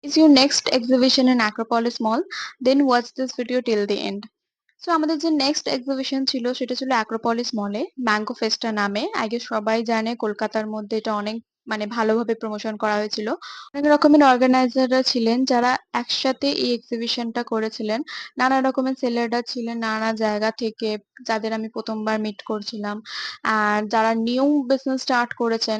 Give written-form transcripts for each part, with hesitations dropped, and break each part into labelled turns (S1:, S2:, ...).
S1: Is your next exhibition in Acropolis Mall? Then watch this video till the end. So আমাদের যে next exhibition ছিল সেটা ছিল Acropolis মলে ম্যাঙ্গো ফেস্টা নামে। আগে সবাই জানে কলকাতার মধ্যে এটা অনেক মানে ভালোভাবে প্রমোশন করা হয়েছিল। অনেক রকমের অর্গানাইজাররা ছিলেন যারা একসাথে এই এক্সিবিশনটা করেছিলেন। নানা রকমের সেলাররা ছিলেন নানা জায়গা থেকে, যাদের আমি প্রথমবার মিট করছিলাম আর যারা নিউ বিজনেস স্টার্ট করেছেন।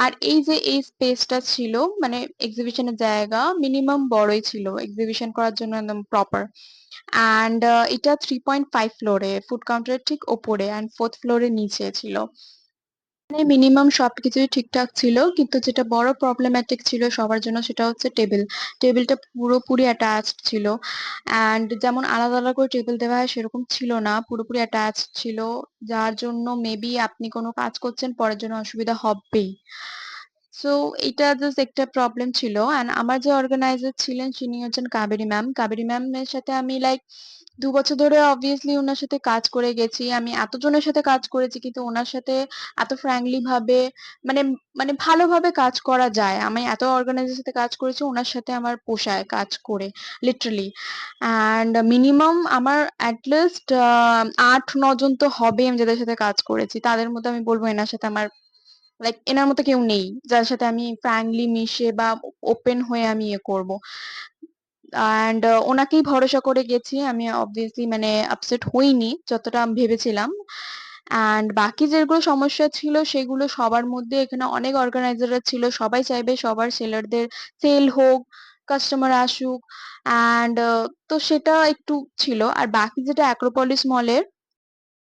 S1: আর এই যে এই স্পেসটা ছিল মানে এক্সিবিশনের জায়গা মিনিমাম বড়ই ছিল এক্সিবিশন করার জন্য, একদম প্রপার। অ্যান্ড এটা 3.5 ফ্লোরে, ফুড কাউন্টারের ঠিক ওপরে অ্যান্ড 4th ফ্লোরের নিচে ছিল। মানে মিনিমাম সবকিছুই ঠিকঠাক ছিল, কিন্তু যেটা বড় প্রবলেম্যাটিক ছিল সবার জন্য সেটা হচ্ছে টেবিলটা পুরোপুরি অ্যাটাচড ছিল। অ্যান্ড যেমন আলাদা আলাদা করে টেবিল দেওয়া হয় সেরকম ছিল না, পুরোপুরি অ্যাটাচড ছিল। যার জন্য মেবি আপনি কোনো কাজ করছেন পরের জন্য অসুবিধা হবেই। সো এটা জাস্ট একটা প্রবলেম ছিল। অ্যান্ড আমার যে অর্গানাইজার ছিলেন তিনি হচ্ছেন কাবেরী ম্যাম। কাবেরী ম্যামের সাথে আমি লাইক 2 বছর ধরে অবভিয়াসলি ওনার সাথে কাজ করে গেছি। আমি এতজনের সাথে কাজ করেছি কিন্তু ওনার সাথে এত ফ্র্যাঙ্কলি ভাবে মানে মানে ভালোভাবে কাজ করা যায়। আমি এত অর্গানাইজারের সাথে কাজ করেছি, ওনার সাথে আমার পোষায় কাজ করে লিটারালি। অ্যান্ড মিনিমাম আমার লিস্ট 8-9 জন তো হবে আমি যাদের সাথে কাজ করেছি। তাদের মধ্যে আমি বলবো এনার সাথে আমার লাইক এনার মতো কেউ নেই যার সাথে আমি ফ্র্যাঙ্কলি মিশে বা ওপেন হয়ে আমি ইয়ে করবো। অ্যান্ড ওনাকেই ভরসা করে গেছি আমি, অবভিয়াসলি মানে আপসেট হইনি যতটা আমি ভেবেছিলাম। অ্যান্ড বাকি যেগুলো সমস্যা ছিল সেগুলো সবার মধ্যে, এখানে অনেক অর্গানাইজাররা ছিল, সবাই চাইবে সবার সেলারদের সেল হোক, কাস্টমার আসুক। অ্যান্ড তো সেটা একটু ছিল। আর বাকি যেটা অ্যাক্রোপলিস মলের